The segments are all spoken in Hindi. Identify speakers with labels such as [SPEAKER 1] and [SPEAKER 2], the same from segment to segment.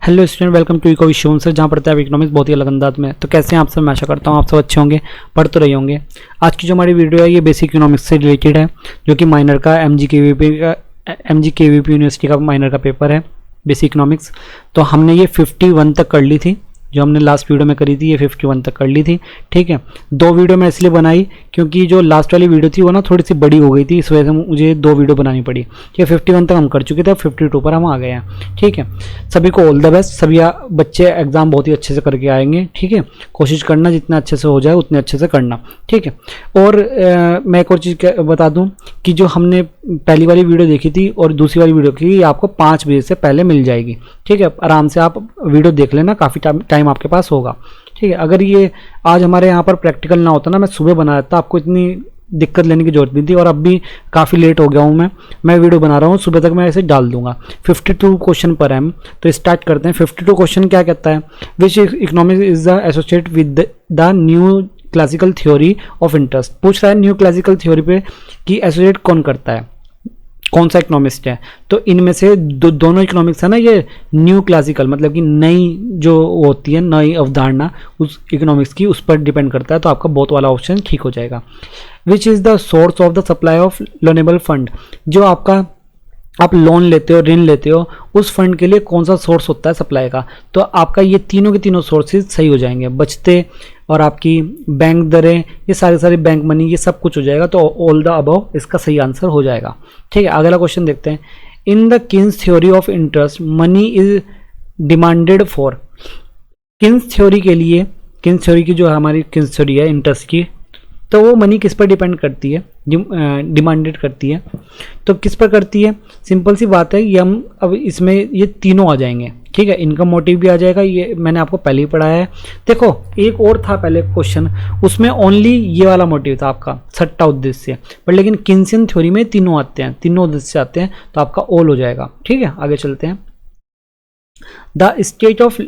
[SPEAKER 1] Hello student, welcome to eco Vishwa sir, जहाँ पढ़ते हैं आप इकोनॉमिक्स बहुत ही अलग अंदाज में। तो कैसे हैं आप सब? मैं आशा करता हूँ आप सब अच्छे होंगे, पढ़ तो रहे होंगे। आज की जो हमारी वीडियो है ये बेसिक इकोनॉमिक्स से रिलेटेड है, जो कि माइनर का MG KVP यूनिवर्सिटी का माइनर का पेपर है बेसिक इकोनॉमिक्स। तो हमने ये 51 तक कर ली थी, जो हमने लास्ट वीडियो में करी थी ये 51 तक कर ली थी। ठीक है, 2 वीडियो मैं इसलिए बनाई क्योंकि जो लास्ट वाली वीडियो थी वो ना थोड़ी सी बड़ी हो गई थी, इस वजह से मुझे 2 वीडियो बनानी पड़ी। ठीक है, 51 तक हम कर चुके थे, 52 पर हम आ गए हैं। ठीक है, सभी को ऑल द बेस्ट। सभी बच्चे एग्जाम बहुत ही अच्छे से करके आएंगे। ठीक है, कोशिश करना जितना अच्छे से हो जाए उतने अच्छे से करना। ठीक है, और मैं एक और चीज़ बता दूँ कि जो हमने पहली वाली वीडियो देखी थी और दूसरी वाली वीडियो की, आपको 5 बजे से पहले मिल जाएगी। ठीक है, आराम से आप वीडियो देख लेना, काफ़ी टाइम आपके पास होगा। ठीक है, अगर ये आज हमारे यहाँ पर प्रैक्टिकल ना होता ना, मैं सुबह बना देता, आपको इतनी दिक्कत लेने की जरूरत नहीं थी। और अब भी काफ़ी लेट हो गया हूँ, मैं वीडियो बना रहा हूँ, सुबह तक मैं ऐसे डाल दूंगा। 52 क्वेश्चन पर है, तो स्टार्ट करते हैं। 52 क्वेश्चन क्या कहता है? Which economics is the associate with the new classical theory of interest. पूछ रहा है न्यू क्लासिकल थ्योरी पे कि एसोसिएट कौन करता है, कौन सा इकोनॉमिस्ट है। तो इनमें से दोनों इकोनॉमिक्स है ना, ये न्यू क्लासिकल मतलब कि नई जो होती है, नई अवधारणा उस इकोनॉमिक्स की, उस पर डिपेंड करता है। तो आपका बोथ वाला ऑप्शन ठीक हो जाएगा। Which is the source of the supply of loanable fund. जो आपका आप लोन लेते हो, ऋण लेते हो, उस फंड के लिए कौन सा सोर्स होता है सप्लाई का। तो आपका ये तीनों के तीनों सोर्सेज सही हो जाएंगे, बचते और आपकी बैंक दरें, ये सारे बैंक मनी, ये सब कुछ हो जाएगा। तो ऑल द अबव इसका सही आंसर हो जाएगा। ठीक है, अगला क्वेश्चन देखते हैं। In the Keynes theory of interest money is demanded for. Keynes theory के लिए, किन्स थ्योरी की जो हमारी किन्स थ्योरी है इंटरेस्ट की, तो वो मनी किस पर डिपेंड करती है, डिमांडेड करती है। तो किस पर करती है? सिंपल सी बात है, ये हम अब इसमें ये तीनों आ जाएंगे। ठीक है, इनकम मोटिव भी आ जाएगा, ये मैंने आपको पहले ही पढ़ाया है। देखो एक और था पहले क्वेश्चन, उसमें ओनली ये वाला मोटिव था आपका, सट्टा उद्देश्य, पर लेकिन किन्सियन थ्योरी में तीनों आते हैं, तीनों उद्देश्य आते हैं, तो आपका ऑल हो जाएगा। ठीक है, आगे चलते हैं। The state of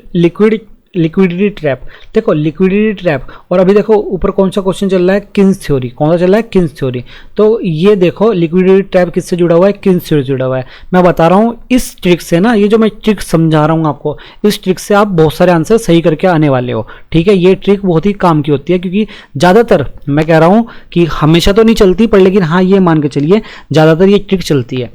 [SPEAKER 1] liquidity trap. देखो लिक्विडिटी ट्रैप, और अभी देखो ऊपर कौन सा क्वेश्चन चल रहा है, किन्स थ्योरी। कौन सा चल रहा है? Keynes theory. तो ये देखो लिक्विडिटी ट्रैप किससे जुड़ा हुआ है? किन्स थ्योरी से जुड़ा हुआ है। मैं बता रहा हूँ इस ट्रिक से ना, ये जो मैं ट्रिक समझा रहा हूँ आपको, इस ट्रिक से आप बहुत सारे आंसर सही करके आने वाले हो। ठीक है, ये ट्रिक बहुत ही काम की होती है, क्योंकि ज़्यादातर मैं कह रहा हूँ कि हमेशा तो नहीं चलती, पर लेकिन हाँ ये मान के चलिए ज़्यादातर ये ट्रिक चलती है।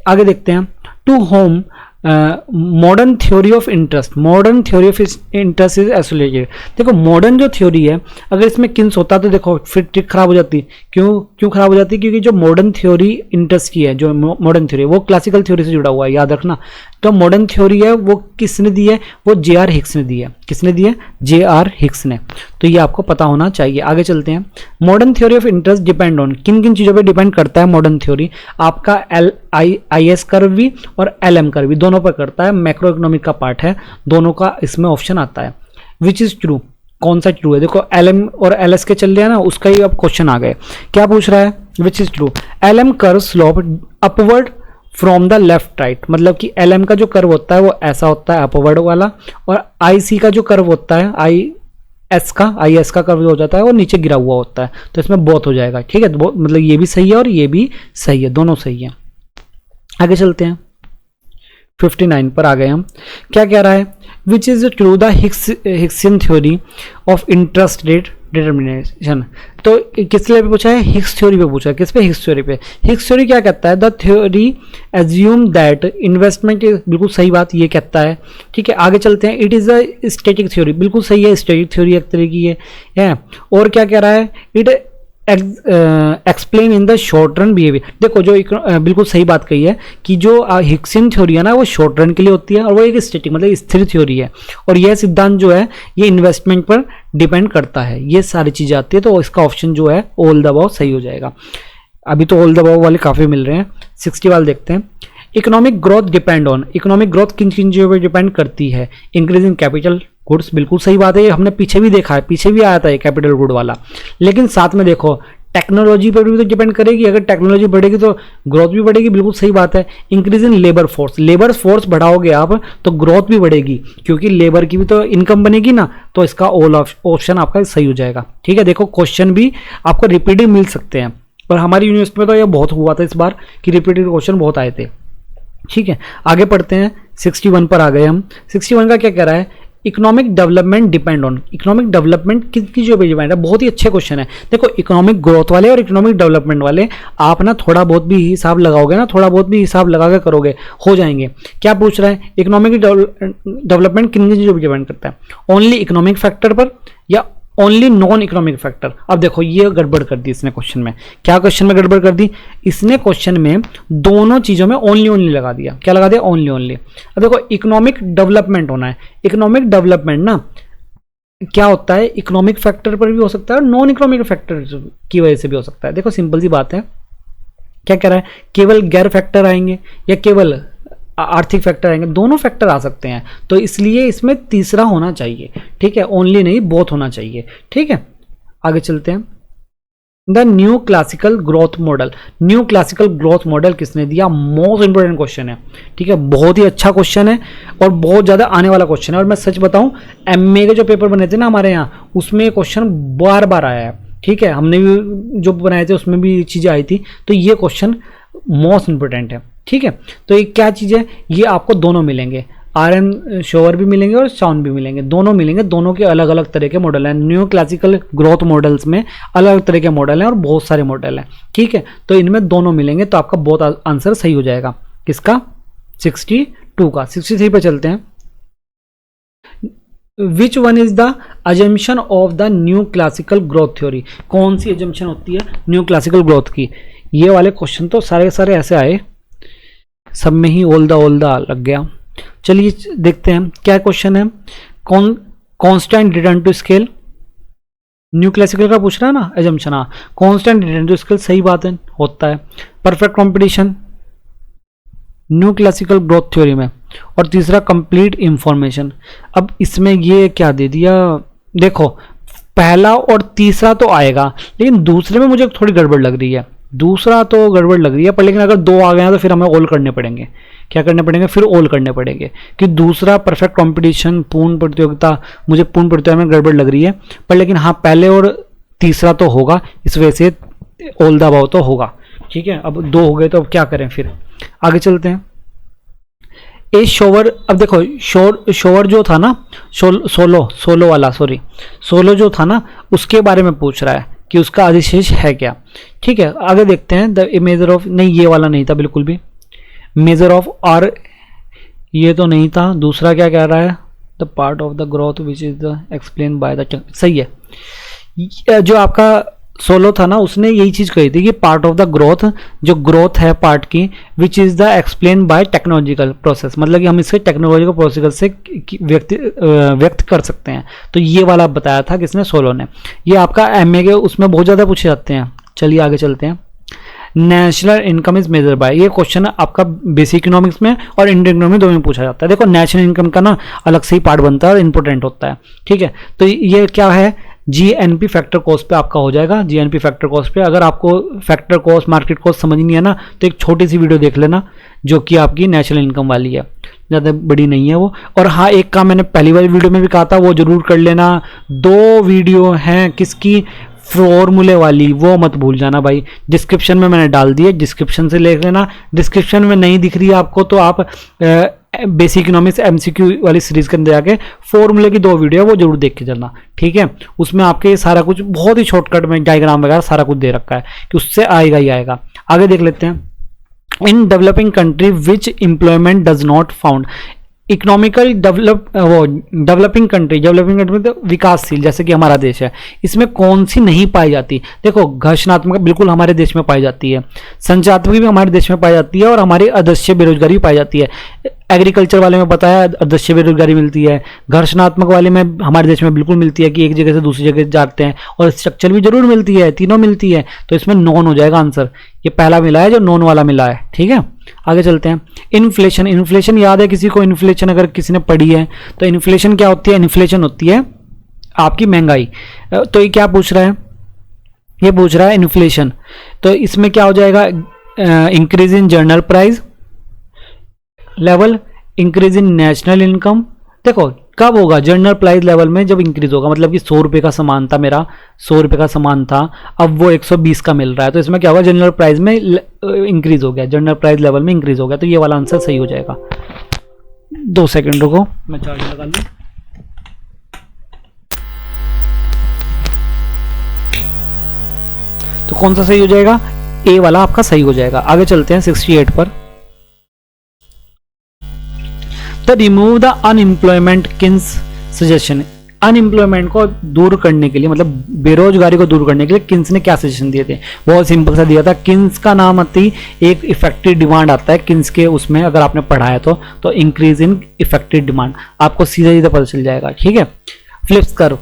[SPEAKER 1] आगे देखते हैं। To whom modern theory of interest, modern theory of interest is associated. देखो मॉडर्न जो थ्योरी है, अगर इसमें किन्स होता तो देखो फिर ट्रिक खराब हो जाती। क्यों खराब हो जाती? क्योंकि जो मॉडर्न थ्योरी इंटरेस्ट की है, जो मॉडर्न थ्योरी वो क्लासिकल थ्योरी से जुड़ा हुआ है, याद रखना। तो मॉडर्न थ्योरी है वो किसने दी है? वो J.R. हिक्स ने दी है। किसने दी है? J.R. हिक्स ने। तो ये आपको पता होना चाहिए। आगे चलते हैं। Modern theory of interest depend on, किन किन चीज़ों पे डिपेंड करता है मॉडर्न थ्योरी? आपका IS कर्व भी और LM कर्व भी, दोनों पर करता है। मैक्रो इकोनॉमिक का पार्ट है, दोनों का इसमें ऑप्शन आता है। विच इज ट्रू, कौन सा ट्रू है? देखो LM और LS के चल रहे हैं ना, उसका ही अब क्वेश्चन आ गए। क्या पूछ रहा है? Which is true, LM curve slope upward from the left right. मतलब कि LM का जो कर्व होता है वो ऐसा होता है अपवर्ड वाला, और IC का जो कर्व होता है, IS का कर्व हो जाता है वो नीचे गिरा हुआ होता है। तो इसमें बोथ हो जाएगा। ठीक है, तो मतलब ये भी सही है और ये भी सही है, दोनों सही है। आगे चलते हैं। 59 पर आ गए हम। क्या कह रहा है? Which is true the Hicksian theory of interest rate determination. तो किस लिए पे पूछा है? हिक्स थ्योरी पे पूछा है। किस पे? हिक्स थ्योरी पे। हिक्स थ्योरी क्या कहता है? The theory assume that investment, बिल्कुल सही बात ये कहता है। ठीक है, आगे चलते हैं। It is a static theory, बिल्कुल सही है, स्टैटिक थ्योरी एक तरह की है। और क्या कह रहा है? It explain in the short run behaviour. देखो जो बिल्कुल सही बात कही है कि जो हिक्सियन थ्योरी है ना, वो शॉर्ट रन के लिए होती है, और वो एक स्टैटिक मतलब स्थिर थ्योरी है। और यह सिद्धांत जो है ये इन्वेस्टमेंट पर डिपेंड करता है। ये सारी चीज़ें आती है, तो इसका ऑप्शन जो है ऑल द अबव सही हो जाएगा। अभी तो ऑल द अबव वाले काफ़ी मिल रहे हैं। 60 वाले देखते हैं। Economic growth depend on, economic growth किन किन चीज़ों पर डिपेंड करती है? इंक्रीज इन कैपिटल गुड्स, बिल्कुल सही बात है, ये हमने पीछे भी देखा है, पीछे भी आया था ये कैपिटल गुड वाला। लेकिन साथ में देखो टेक्नोलॉजी पर भी तो डिपेंड करेगी। अगर टेक्नोलॉजी बढ़ेगी तो ग्रोथ भी बढ़ेगी, बिल्कुल सही बात है। Increase in labour force, labour force बढ़ाओगे आप तो ग्रोथ भी बढ़ेगी, क्योंकि लेबर की भी तो इनकम बनेगी ना। तो इसका ऑल ऑप्शन आपका सही हो जाएगा। ठीक है, देखो क्वेश्चन भी आपको रिपीटेड मिल सकते हैं, पर हमारी यूनिवर्सिटी में तो यह बहुत हुआ था इस बार कि रिपीटेड क्वेश्चन बहुत आए थे। ठीक है, आगे पढ़ते हैं। 61 पर आ गए हम। 61 का क्या कह रहा है, economic development depend on, economic development किसकी जो डिपेंड है, बहुत ही अच्छे क्वेश्चन है। देखो इकोनॉमिक ग्रोथ वाले और इकोनॉमिक डेवलपमेंट वाले आप ना थोड़ा बहुत भी हिसाब लगाओगे ना, थोड़ा बहुत भी हिसाब लगा के करोगे हो जाएंगे। क्या पूछ रहा है, इकोनॉमिक डेवलपमेंट किन चीजों पर डिपेंड करता है, ओनली इकोनॉमिक फैक्टर पर या ओनली नॉन इकोनॉमिक फैक्टर। अब देखो ये गड़बड़ कर दी इसने क्वेश्चन में। क्या क्वेश्चन में गड़बड़ कर दी इसने, क्वेश्चन में दोनों चीजों में ओनली ओनली लगा दिया। क्या लगा दिया, ओनली ओनली। अब देखो इकोनॉमिक डेवलपमेंट होना है, इकोनॉमिक डेवलपमेंट ना क्या होता है, इकोनॉमिक फैक्टर पर भी हो सकता है और नॉन इकोनॉमिक फैक्टर की वजह से भी हो सकता है। देखो सिंपल सी बात है, क्या कह रहा है, केवल गैर फैक्टर आएंगे या केवल आर्थिक फैक्टर आएंगे, दोनों फैक्टर आ सकते हैं। तो इसलिए इसमें तीसरा होना चाहिए, ठीक है, ओनली नहीं बोथ होना चाहिए। ठीक है, आगे चलते हैं। The new classical growth model, new classical growth model किसने दिया, मोस्ट इंपोर्टेंट क्वेश्चन है। ठीक है, बहुत ही अच्छा क्वेश्चन है और बहुत ज्यादा आने वाला क्वेश्चन है। और मैं सच बताऊं एमए के जो पेपर बने थे ना हमारे यहाँ, उसमें क्वेश्चन बार बार आया है। ठीक है, हमने भी जो बनाए थे उसमें भी चीजें आई थी, तो ये क्वेश्चन मोस्ट इंपोर्टेंट है। ठीक है, तो ये क्या चीज़ है, ये आपको दोनों मिलेंगे, आयरन शोवर भी मिलेंगे और साउंड भी मिलेंगे, दोनों मिलेंगे। दोनों के अलग अलग तरह के मॉडल हैं। न्यू क्लासिकल ग्रोथ मॉडल्स में अलग अलग तरह के मॉडल हैं और बहुत सारे मॉडल हैं। ठीक है, तो इनमें दोनों मिलेंगे, तो आपका बहुत आंसर सही हो जाएगा। किसका, 62 का। 63 पे चलते हैं। Which one is the assumption of the new classical growth theory, कौन सी अजम्पशन होती है न्यू क्लासिकल ग्रोथ की। ये वाले क्वेश्चन तो सारे के सारे ऐसे आए, सब में ही ओल्दा लग गया। चलिए देखते हैं क्या क्वेश्चन है। Constant return to scale, new classical का पूछ रहा है ना एजम्पशन। हाँ, कांस्टेंट रिटर्न टू स्केल सही बात है, होता है। Perfect competition new classical growth theory में। और तीसरा कंप्लीट इंफॉर्मेशन। अब इसमें ये क्या दे दिया, देखो पहला और तीसरा तो आएगा, लेकिन दूसरे में मुझे थोड़ी गड़बड़ लग रही है। दूसरा तो गड़बड़ लग रही है, पर लेकिन अगर दो आ गए हैं तो फिर हमें ऑल करने पड़ेंगे। क्या करने पड़ेंगे, फिर ऑल करने पड़ेंगे, कि दूसरा परफेक्ट कंपटीशन पूर्ण प्रतियोगिता, मुझे पूर्ण प्रतियोगिता में गड़बड़ लग रही है। पर लेकिन हाँ, पहले और तीसरा तो होगा, इस वजह से ऑल द अबाउ तो होगा। ठीक है, अब दो हो गए तो अब क्या करें, फिर आगे चलते हैं। ए शोवर, अब देखो शोवर जो था ना, सोलो वाला, सॉरी सोलो जो था ना, उसके बारे में पूछ रहा है कि उसका अधिशेष है क्या। ठीक है, आगे देखते हैं। द मेजर ऑफ, नहीं ये वाला नहीं था बिल्कुल भी। मेजर ऑफ आर, ये तो नहीं था। दूसरा क्या कह रहा है, the part of the growth which is the explain by the, सही है। जो आपका सोलो था ना, उसने यही चीज कही थी कि पार्ट ऑफ द ग्रोथ, जो ग्रोथ है पार्ट की, which is the explain by technological process, मतलब कि हम इसे टेक्नोलॉजिकल प्रोसेस से व्यक्त कर सकते हैं। तो ये वाला बताया था किसने, सोलो ने। ये आपका एमए के उसमें बहुत ज्यादा पूछे जाते हैं। चलिए आगे चलते हैं। National income is measure by, ये क्वेश्चन आपका बेसिक इकोनॉमिक्स में और इंडियन इकोनॉमी दोनों में पूछा जाता है। देखो नेशनल इनकम का ना अलग से ही पार्ट बनता है और इंपॉर्टेंट होता है। ठीक है, तो ये क्या है, जीएनपी फैक्टर कॉस्ट पे आपका हो जाएगा। जीएनपी फैक्टर कॉस्ट पे, अगर आपको फैक्टर कॉस्ट मार्केट कॉस्ट समझ नहीं है ना, तो एक छोटी सी वीडियो देख लेना जो कि आपकी नेशनल इनकम वाली है, ज़्यादा बड़ी नहीं है वो। और हाँ, एक काम मैंने पहली वाली वीडियो में भी कहा था, वो जरूर कर लेना। 2 वीडियो हैं किसकी, फॉर्मूले वाली, वो मत भूल जाना भाई। डिस्क्रिप्शन में मैंने डाल दी है, डिस्क्रिप्शन से ले लेना। डिस्क्रिप्शन में नहीं दिख रही है आपको तो आप बेसिक इकोनॉमिक्स एमसीक्यू वाली सीरीज के अंदर जाके फॉर्मूले की 2 वीडियो वो जरूर देख के चलना। ठीक है, उसमें आपके ये सारा कुछ बहुत ही शॉर्टकट में डायग्राम वगैरह सारा कुछ दे रखा है कि उससे आएगा ही आएगा। आगे देख लेते हैं। In developing country which employment does not found, economical developing country मतलब विकासशील, जैसे कि हमारा देश है, इसमें कौन सी नहीं पाई जाती। देखो घर्षणात्मक बिल्कुल हमारे देश में पाई जाती है, संचात्मक भी हमारे देश में पाई जाती है, और हमारी अदृश्य बेरोजगारी भी पाई जाती है। एग्रीकल्चर वाले में बताया अदृश्य बेरोजगारी मिलती है, घर्षणात्मक वाले में हमारे देश में बिल्कुल मिलती है कि एक जगह से दूसरी जगह जाते हैं, और स्ट्रक्चर भी जरूर मिलती है, तीनों मिलती है। तो इसमें नॉन हो जाएगा आंसर, ये पहला मिला है जो नॉन वाला मिला है। ठीक है, आगे चलते हैं। इन्फ्लेशन, इन्फ्लेशन याद है किसी को, इन्फ्लेशन अगर किसी ने पढ़ी है तो इन्फ्लेशन क्या होती है, इन्फ्लेशन होती है आपकी महंगाई। तो ये क्या पूछ रहा है, ये पूछ रहा है इन्फ्लेशन, तो इसमें क्या हो जाएगा, increase in general price level, increase in national income. देखो कब होगा? जनरल प्राइस लेवल में जब इंक्रीज होगा, मतलब कि 100 रुपये का सामान था मेरा, 100 रुपये का सामान था, अब वो 120 का मिल रहा है, तो इसमें क्या होगा? जनरल प्राइस में इंक्रीज हो गया, जनरल प्राइस लेवल में इंक्रीज हो गया, तो ये वाला आंसर सही हो जाएगा। 2 सेकंड रुको, मैं चार्ज लगा लूँ। तो कौन सा सही हो जाएगा? ए वाला आपका सही हो जाएगा। आगे चलते हैं 68 पर। तो remove the unemployment Keynes suggestion. Unemployment को दूर करने के लिए, मतलब बेरोजगारी को दूर करने के लिए किन्स ने क्या सजेशन दिए थे? बहुत सिंपल सा दिया था। किन्स का नाम आते ही एक इफेक्टिव डिमांड आता है किन्स के, उसमें अगर आपने पढ़ा है तो इंक्रीज इन इफेक्टिव डिमांड आपको सीधा सीधा पता चल जाएगा। ठीक है। फ्लिप्स कर्व,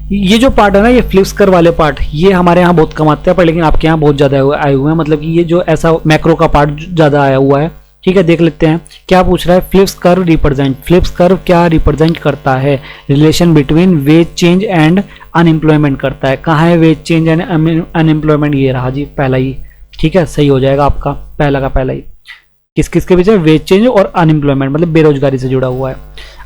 [SPEAKER 1] ये जो पार्ट है ना, ये फ्लिप्स कर्व वाले पार्ट, ये हमारे यहाँ बहुत कम आते हैं, पर लेकिन आपके यहाँ बहुत ज़्यादा आए हुए हैं, मतलब कि ये जो ऐसा मैक्रो का पार्ट ज़्यादा आया हुआ है। ठीक है, देख लेते हैं क्या पूछ रहा है। Phillips curve represent, Phillips curve क्या रिप्रेजेंट करता है? Relation between wage change and unemployment करता है। कहाँ है वेज चेंज एंड अनएम्प्लॉयमेंट? ये रहा जी, पहला ही। ठीक है, सही हो जाएगा आपका पहला का पहला ही। किस किस के बीच है? वेज चेंज और अनएम्प्लॉयमेंट, मतलब बेरोजगारी से जुड़ा हुआ है।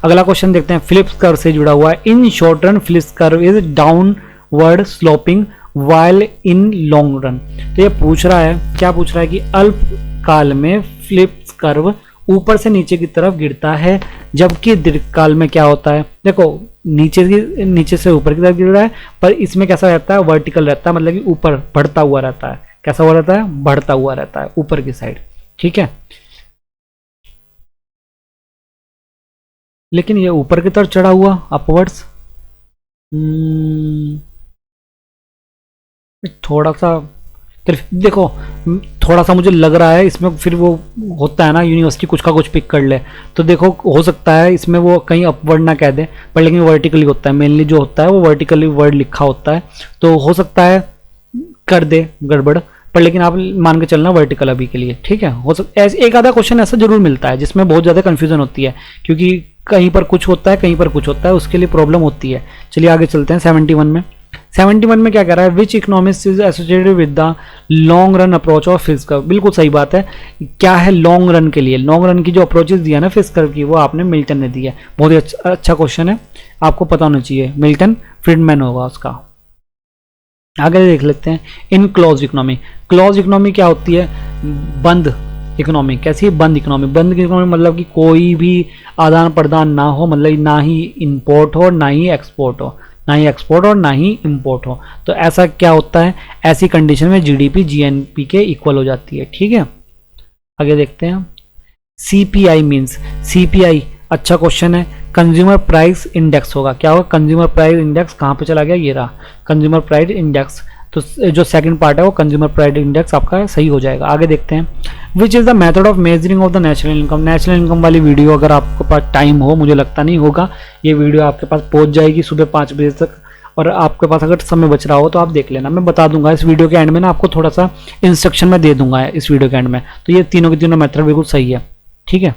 [SPEAKER 1] अगला क्वेश्चन देखते हैं, फ्लिप्स कर्व से जुड़ा हुआ है। In short run Phillips curve is downward sloping while in long run. तो ये पूछ रहा है, क्या पूछ रहा है कि अल्पकाल में फ्लिप्स कर्व ऊपर से नीचे की तरफ गिरता है, जबकि दीर्घकाल में क्या होता है? देखो नीचे से ऊपर की तरफ गिर रहा है, पर इसमें कैसा रहता है? वर्टिकल रहता है, मतलब कि ऊपर बढ़ता हुआ रहता है। कैसा हुआ रहता है? बढ़ता हुआ रहता है ऊपर की साइड। ठीक है, लेकिन ये ऊपर की तरफ चढ़ा हुआ अपवर्ड्स, थोड़ा सा देखो, थोड़ा सा मुझे लग रहा है इसमें फिर वो होता है ना, यूनिवर्सिटी कुछ का कुछ पिक कर ले, तो देखो हो सकता है इसमें वो कहीं अपवर्ड ना कह दे, पर लेकिन वर्टिकली होता है, मेनली जो होता है वो वर्टिकली वर्ड लिखा होता है, तो हो सकता है कर दे गड़बड़, पर लेकिन आप मान के चलना वर्टिकल अभी के लिए। ठीक है, हो सकता है एक आधा क्वेश्चन ऐसा जरूर मिलता है जिसमें बहुत ज़्यादा कन्फ्यूजन होती है, क्योंकि कहीं पर कुछ होता है कहीं पर कुछ होता है, उसके लिए प्रॉब्लम होती है। चलिए आगे चलते हैं 71 में। 71 में क्या कह रहा है? Which economics is associated with the long run approach of fish curve. बिल्कुल सही बात है। क्या है लॉन्ग रन के लिए? लॉन्ग रन की जो अप्रोचेस दिया ना फिश कर्व की, वो आपने मिल्टन ने दी है। बहुत ही अच्छा क्वेश्चन है, आपको पता होना चाहिए। मिल्टन फ्रीडमैन होगा उसका। आगे देख लेते हैं in close economy. Close economy क्या होती है? बंद इकोनॉमी। कैसी है? बंद इकोनॉमी। बंद इकोनॉमी मतलब कि कोई भी आदान प्रदान ना हो, मतलब ना ही इंपोर्ट हो ना ही एक्सपोर्ट हो, ना ही एक्सपोर्ट और ना ही इंपोर्ट हो। तो ऐसा क्या होता है? ऐसी कंडीशन में जीडीपी जीएनपी के इक्वल हो जाती है। ठीक है, आगे देखते हैं। सीपीआई मींस, सीपीआई अच्छा क्वेश्चन है। कंज्यूमर प्राइस इंडेक्स होगा। क्या होगा? कंज्यूमर प्राइस इंडेक्स कहाँ पे चला गया? ये रहा कंज्यूमर प्राइस इंडेक्स। तो जो सेकंड पार्ट है वो कंज्यूमर प्राइस इंडेक्स आपका सही हो जाएगा। आगे देखते हैं, which is the method of measuring of the national income. National income वाली वीडियो अगर आपके पास टाइम हो, मुझे लगता नहीं होगा, ये वीडियो आपके पास पहुंच जाएगी सुबह 5 बजे तक, और आपके पास अगर समय बच रहा हो तो आप देख लेना। मैं बता दूंगा इस वीडियो के एंड में ना, आपको थोड़ा सा इंस्ट्रक्शन में दे दूंगा इस वीडियो के एंड में। तो ये तीनों के तीनों मेथड बिल्कुल सही है। ठीक है,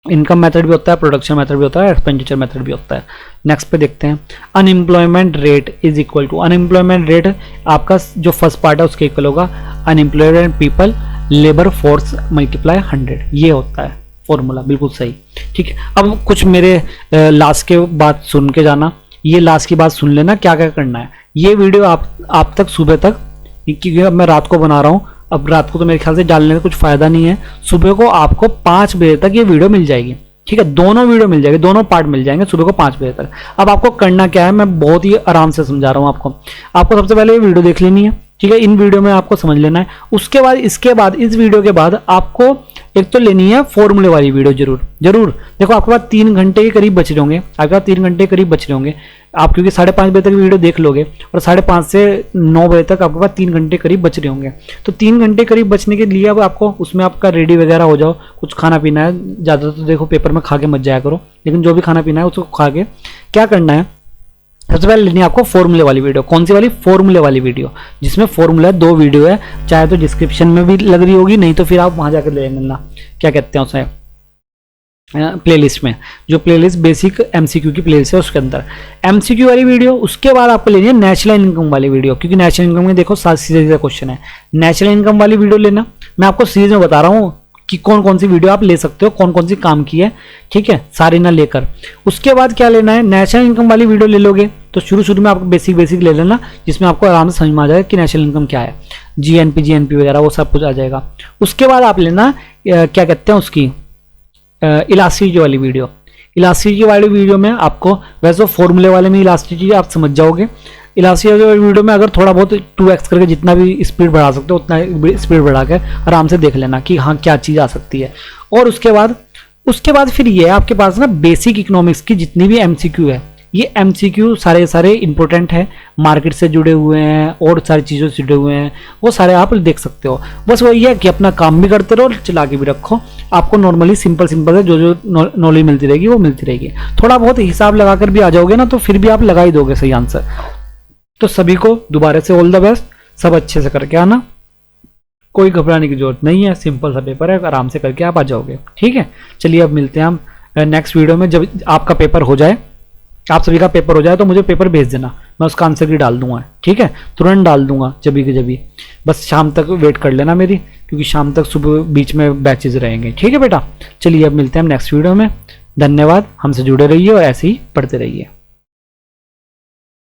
[SPEAKER 1] इनकम मेथड भी होता है, प्रोडक्शन मेथड भी होता है, एक्सपेंडिचर मेथड भी होता है। नेक्स्ट पे देखते हैं, unemployment rate is equal to, unemployment rate आपका जो फर्स्ट पार्ट है उसके इक्वल होगा unemployed people labour force multiply 100, ये होता है फॉर्मूला। बिल्कुल सही। ठीक है, अब कुछ मेरे लास्ट के बात सुन के जाना, ये लास्ट की बात सुन लेना, क्या क्या करना है। ये वीडियो आप तक सुबह तक, क्योंकि अब मैं रात को बना रहा हूँ, अब रात को तो मेरे ख्याल से डालने का कुछ फायदा नहीं है, सुबह को आपको 5 बजे तक ये वीडियो मिल जाएगी। ठीक है, दोनों वीडियो मिल जाएगी, दोनों पार्ट मिल जाएंगे सुबह को 5 बजे तक। अब आपको करना क्या है, मैं बहुत ही आराम से समझा रहा हूँ आपको सबसे पहले ये वीडियो देख लेनी है। ठीक है, इन वीडियो में आपको समझ लेना है। उसके बाद इसके बाद इस वीडियो के बाद आपको एक तो लेनी है फॉर्मूले वाली वीडियो जरूर। देखो आपके पास 3 घंटे के करीब बच रहे होंगे, आपके पास 3 घंटे करीब बच रहे होंगे आप, क्योंकि 5:30 बजे तक वीडियो देख लोगे और 5:30 से 9 बजे तक आपके पास 3 घंटे करीब बच रहे होंगे। तो 3 घंटे करीब बचने के लिए अब आपको उसमें आपका रेडी वगैरह हो जाओ, कुछ खाना पीना है, ज़्यादा तो देखो पेपर में खा के मत जाया करो, लेकिन जो भी खाना पीना है उसको खा के क्या करना है, सबसे पहले लेनी है आपको फॉर्मूले वाली वीडियो। कौन सी वाली? फॉर्मूले वाली वीडियो, जिसमें फॉर्मूला 2 वीडियो है, चाहे तो डिस्क्रिप्शन में भी लग रही होगी, नहीं तो फिर आप वहां जाकर ले लेना, क्या कहते हैं उसे, प्लेलिस्ट में, जो प्लेलिस्ट बेसिक एमसीक्यू की प्लेलिस्ट है उसके अंदर एमसीक्यू वाली वीडियो। उसके बाद आपको लेनी है नेशनल इनकम वाली वीडियो, क्योंकि नेशनल इनकम में देखो सीधा सीधा क्वेश्चन है, नेशनल इनकम वाली वीडियो लेना। मैं आपको सीरीज में बता रहा हूँ, कि कौन कौन सी वीडियो आप ले सकते हो, कौन कौन सी काम की है, ठीक है, सारी ना लेकर। उसके बाद क्या लेना है, नेशनल इनकम वाली वीडियो ले लोगे तो शुरू शुरू में आपको बेसिक ले लेना, जिसमें आपको आराम से समझ में आ जाएगा कि नेशनल इनकम क्या है, जीएनपी वगैरह वो सब कुछ आ जाएगा। उसके बाद आप लेना क्या कहते हैं उसकी इलास्टिसिटी वाली वीडियो। इलास्टिसिटी वाली वीडियो में आपको वैसे फॉर्मूले वाले में इलास्टिसिटी आप समझ जाओगे। इलास्टिसिटी वाली वीडियो में अगर थोड़ा बहुत 2x करके जितना भी स्पीड बढ़ा सकते हो उतना स्पीड बढ़ा के आराम से देख लेना कि हाँ क्या चीज़ आ सकती है। और उसके बाद फिर ये है आपके पास ना बेसिक इकोनॉमिक्स की जितनी भी MCQ है, ये MCQ सारे इंपॉर्टेंट है, मार्केट से जुड़े हुए हैं और सारी चीज़ों से जुड़े हुए हैं, वो सारे आप देख सकते हो। बस वही है कि अपना काम भी करते रहो, चला के भी रखो, आपको नॉर्मली सिंपल से जो नॉलेज मिलती रहेगी वो मिलती रहेगी। थोड़ा बहुत हिसाब लगाकर भी आ जाओगे ना तो फिर भी आप लगा ही दोगे सही आंसर। तो सभी को दोबारा से ऑल द बेस्ट, सब अच्छे से करके आना, कोई घबराने की जरूरत नहीं है, सिंपल सा पेपर है, आराम से करके आप आ जाओगे, ठीक है। चलिए अब मिलते हैं हम नेक्स्ट वीडियो में। जब आपका पेपर हो जाए, आप सभी का पेपर हो जाए तो मुझे पेपर भेज देना, मैं उसका आंसर भी डाल दूंगा, ठीक है, तुरंत डाल दूंगा जब भी। बस शाम तक वेट कर लेना मेरी, क्योंकि शाम तक सुबह बीच में बैचेज रहेंगे, ठीक है बेटा। चलिए अब मिलते हैं हम नेक्स्ट वीडियो में। धन्यवाद, हमसे जुड़े रहिए और ऐसे ही पढ़ते रहिए।